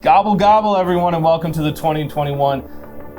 Gobble, gobble, everyone, and welcome to the 2021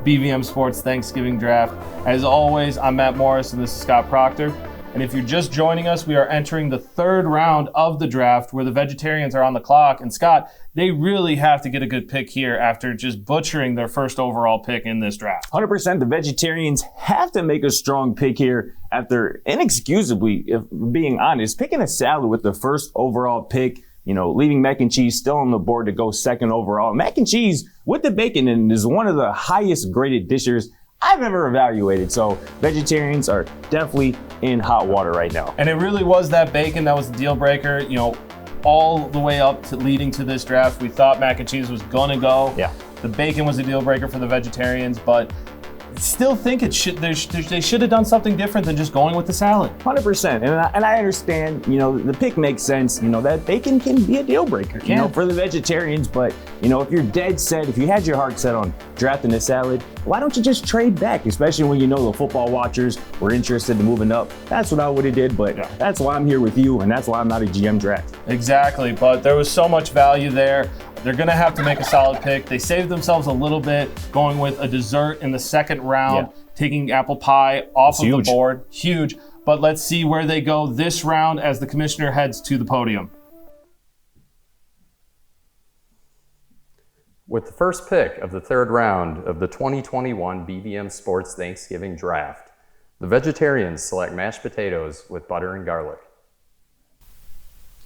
BVM Sports Thanksgiving Draft. As always, I'm Matt Morris, and this is Scott Proctor. And if you're just joining us, we are entering the third round of the draft where the vegetarians are on the clock. And Scott, they really have to get a good pick here after just butchering their first overall pick in this draft. 100%. The vegetarians have to make a strong pick here after inexcusably, if being honest, picking a salad with the first overall pick, leaving mac and cheese still on the board to go second overall. Mac and cheese with the bacon in is one of the highest graded dishes I've ever evaluated. So vegetarians are definitely in hot water right now. And it really was that bacon that was the deal breaker, all the way up to leading to this draft. We thought mac and cheese was gonna go. Yeah. The bacon was a deal breaker for the vegetarians, but still think they should have done something different than just going with the salad. 100%. And I understand, the pick makes sense, that bacon can be a deal breaker, for the vegetarians. But, if you're dead set, if you had your heart set on drafting a salad, why don't you just trade back? Especially when the football watchers were interested in moving up. That's what I would have did, but that's why I'm here with you, and that's why I'm not a GM draft. Exactly, but there was so much value there. They're going to have to make a solid pick. They saved themselves a little bit going with a dessert in the second round, taking apple pie off of the board. Huge. But let's see where they go this round as the commissioner heads to the podium. With the first pick of the third round of the 2021 BVM Sports Thanksgiving Draft, the vegetarians select mashed potatoes with butter and garlic.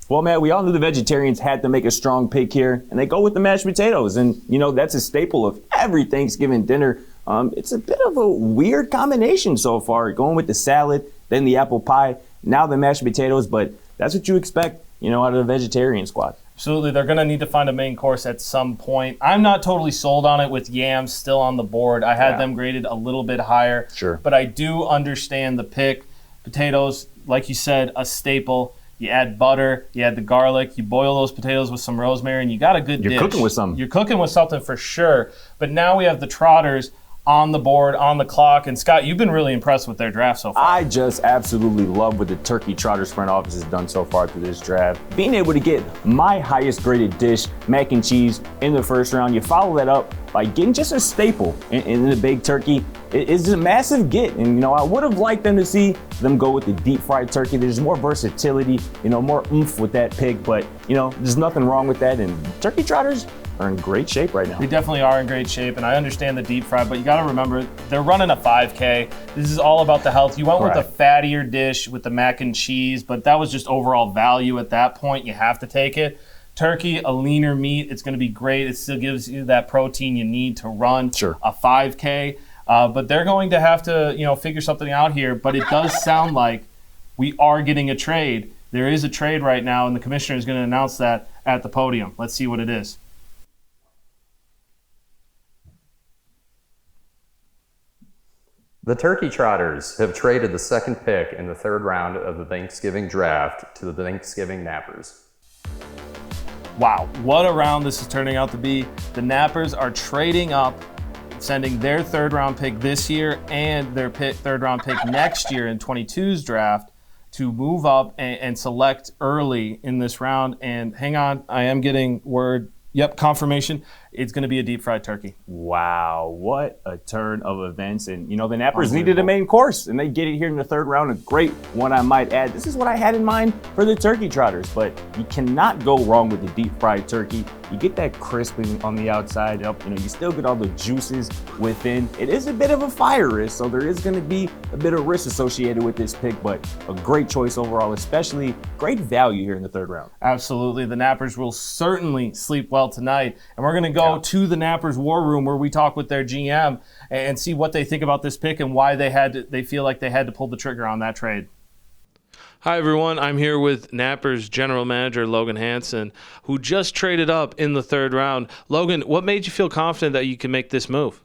Well, Matt, we all knew the vegetarians had to make a strong pick here, and they go with the mashed potatoes. And, that's a staple of every Thanksgiving dinner. It's a bit of a weird combination so far, going with the salad, then the apple pie, now the mashed potatoes. But that's what you expect, out of the vegetarian squad. Absolutely. They're going to need to find a main course at some point. I'm not totally sold on it with yams still on the board. I had them graded a little bit higher. Sure. But I do understand the pick. Potatoes, like you said, a staple. You add butter, you add the garlic, you boil those potatoes with some rosemary, and you got a good dish. You're cooking with something. You're cooking with something for sure. But now we have the Trotters on the board, on the clock. And Scott, you've been really impressed with their draft so far. I just absolutely love what the Turkey Trotters front office has done so far through this draft. Being able to get my highest graded dish, mac and cheese, in the first round, you follow that up by getting just a staple in the baked turkey. It is a massive get. And, I would have liked them to see them go with the deep fried turkey. There's more versatility, more oomph with that pick. But, there's nothing wrong with that. And Turkey Trotters are in great shape right now. They definitely are in great shape, and I understand the deep fry, but you got to remember, they're running a 5K. This is all about the health. You went with a fattier dish with the mac and cheese, but that was just overall value at that point. You have to take it. Turkey, a leaner meat, it's going to be great. It still gives you that protein you need to run a 5K, but they're going to have to, figure something out here, but it does sound like we are getting a trade. There is a trade right now, and the commissioner is going to announce that at the podium. Let's see what it is. The Turkey Trotters have traded the second pick in the third round of the Thanksgiving Draft to the Thanksgiving Nappers. Wow, what a round this is turning out to be. The Nappers are trading up, sending their third round pick this year and their third round pick next year in 22's draft to move up and select early in this round. And hang on, I am getting word. Yep, confirmation. It's going to be a deep fried turkey. Wow, what a turn of events. And, the Nappers needed a main course, and they get it here in the third round. A great one, I might add. This is what I had in mind for the Turkey Trotters, but you cannot go wrong with the deep fried turkey. You get that crisping on the outside. You still get all the juices within. It is a bit of a fire risk, so there is going to be a bit of risk associated with this pick, but a great choice overall, especially great value here in the third round. Absolutely. The Nappers will certainly sleep well tonight, and we're going to go to the Nappers War Room where we talk with their GM and see what they think about this pick and why they feel like they had to pull the trigger on that trade. Hi, everyone. I'm here with Nappers General Manager Logan Hansen, who just traded up in the third round. Logan, what made you feel confident that you can make this move?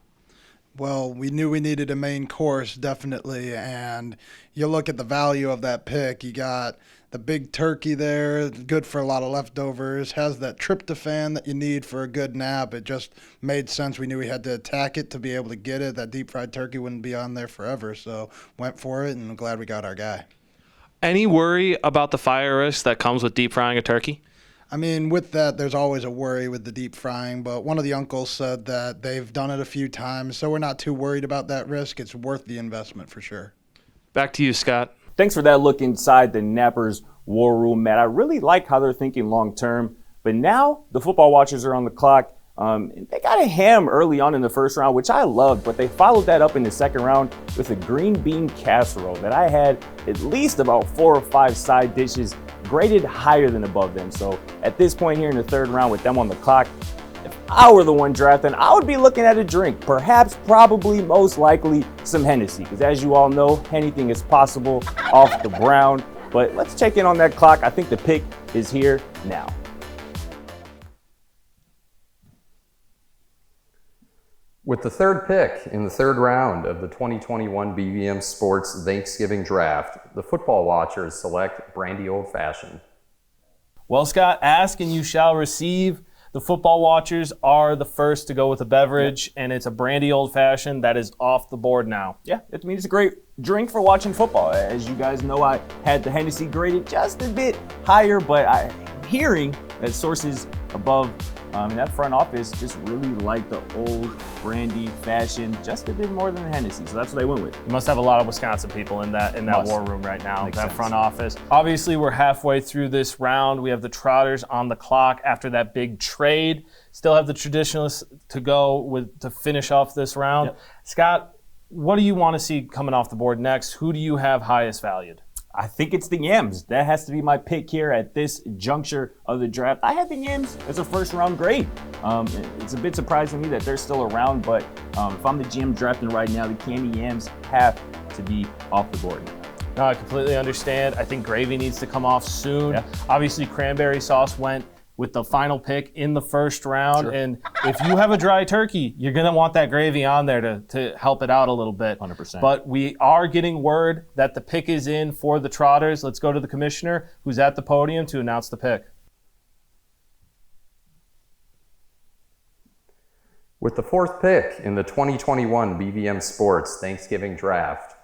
Well, we knew we needed a main course, definitely, and you look at the value of that pick. You got the big turkey there, good for a lot of leftovers, has that tryptophan that you need for a good nap. It just made sense. We knew we had to attack it to be able to get it. That deep fried turkey wouldn't be on there forever, so went for it, and I'm glad we got our guy. Any worry about the fire risk that comes with deep frying a turkey? I mean, with that, there's always a worry with the deep frying, but one of the uncles said that they've done it a few times, so we're not too worried about that risk. It's worth the investment for sure. Back to you, Scott. Thanks for that look inside the Nappers War Room, Matt. I really like how they're thinking long term, but now the football watchers are on the clock. They got a ham early on in the first round, which I loved, but they followed that up in the second round with a green bean casserole that I had at least about 4 or 5 side dishes graded higher than above them. So at this point here in the third round with them on the clock, if I were the one drafting, I would be looking at a drink, perhaps, probably, most likely some Hennessy, because as you all know, anything is possible off the ground. But let's check in on that clock. I think the pick is here now. With the third pick in the third round of the 2021 BVM Sports Thanksgiving Draft, the football watchers select Brandy Old Fashioned. Well, Scott, ask and you shall receive. The football watchers are the first to go with a beverage, and it's a Brandy Old Fashioned that is off the board now. Yeah, it means it's a great drink for watching football. As you guys know, I had the Hennessy graded just a bit higher, but I'm hearing that sources above in that front office just really like the old Brandy fashion just a bit more than the Hennessy, so that's what they went with. You must have a lot of Wisconsin people in that war room right now, Makes that sense. front office. Obviously, we're halfway through this round. We have the Trotters on the clock after that big trade. Still have the Traditionalists to go with to finish off this round. Yep. Scott, what do you want to see coming off the board next? Who do you have highest valued? I think it's the Yams. That has to be my pick here at this juncture of the draft. I had the Yams as a first round grade. It's a bit surprising to me that they're still around, but if I'm the GM drafting right now, the Candy Yams have to be off the board. No, I completely understand. I think gravy needs to come off soon. Yeah. Obviously, cranberry sauce went with the final pick in the first round. Sure. And if you have a dry turkey, you're going to want that gravy on there to help it out a little bit. 100%. But we are getting word that the pick is in for the Trotters. Let's go to the commissioner who's at the podium to announce the pick. With the fourth pick in the 2021 BVM Sports Thanksgiving Draft,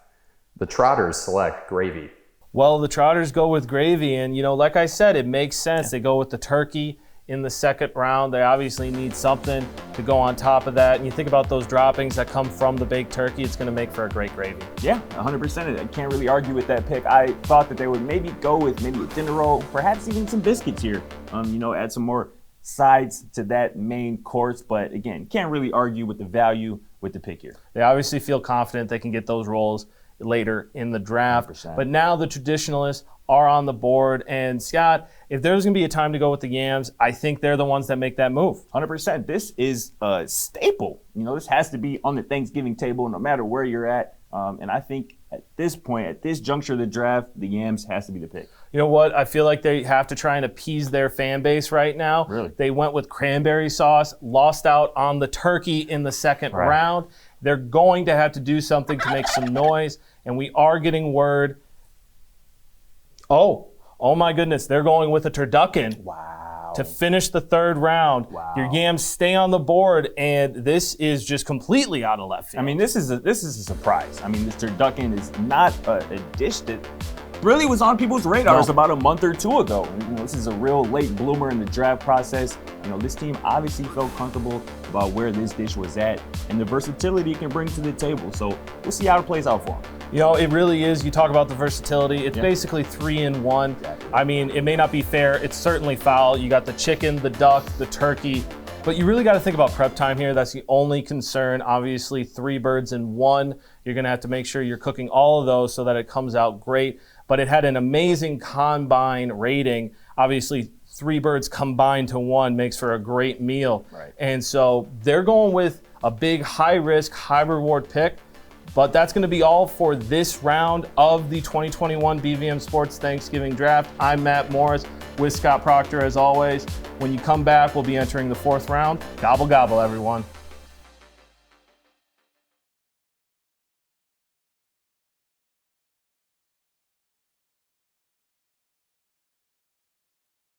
the Trotters select Gravy. Well, the Trotters go with gravy, and, like I said, it makes sense. They go with the turkey in the second round. They obviously need something to go on top of that. And you think about those droppings that come from the baked turkey, it's going to make for a great gravy. Yeah, 100%. I can't really argue with that pick. I thought that they would maybe go with maybe a dinner roll, perhaps even some biscuits here. Add some more sides to that main course. But again, can't really argue with the value with the pick here. They obviously feel confident they can get those rolls later in the draft. 100%. But now the Traditionalists are on the board. And Scott, if there's going to be a time to go with the Yams, I think they're the ones that make that move. 100%. This is a staple. This has to be on the Thanksgiving table no matter where you're at. And I think at this point, at this juncture of the draft, the Yams has to be the pick. You know what? I feel like they have to try and appease their fan base right now. Really? They went with cranberry sauce, lost out on the turkey in the second round. They're going to have to do something to make some noise, and we are getting word. Oh my goodness, they're going with a turducken. Wow. To finish the third round. Wow. Your Yams stay on the board, and this is just completely out of left field. I mean, this is a surprise. I mean, this turducken is not a dish that really was on people's radars about a month or two ago. This is a real late bloomer in the draft process. This team obviously felt comfortable about where this dish was at and the versatility it can bring to the table. So we'll see how it plays out for them. It really is. You talk about the versatility. It's basically 3-in-1. Exactly. I mean, it may not be fair. It's certainly foul. You got the chicken, the duck, the turkey. But you really got to think about prep time here. That's the only concern. Obviously, 3 birds in 1. You're going to have to make sure you're cooking all of those so that it comes out great. But it had an amazing combine rating. Obviously, 3 birds combined to 1 makes for a great meal. Right. And so they're going with a big high-risk, high-reward pick. But that's going to be all for this round of the 2021 BVM Sports Thanksgiving Draft. I'm Matt Morris with Scott Proctor as always. When you come back, we'll be entering the 4th round. Gobble, gobble, everyone.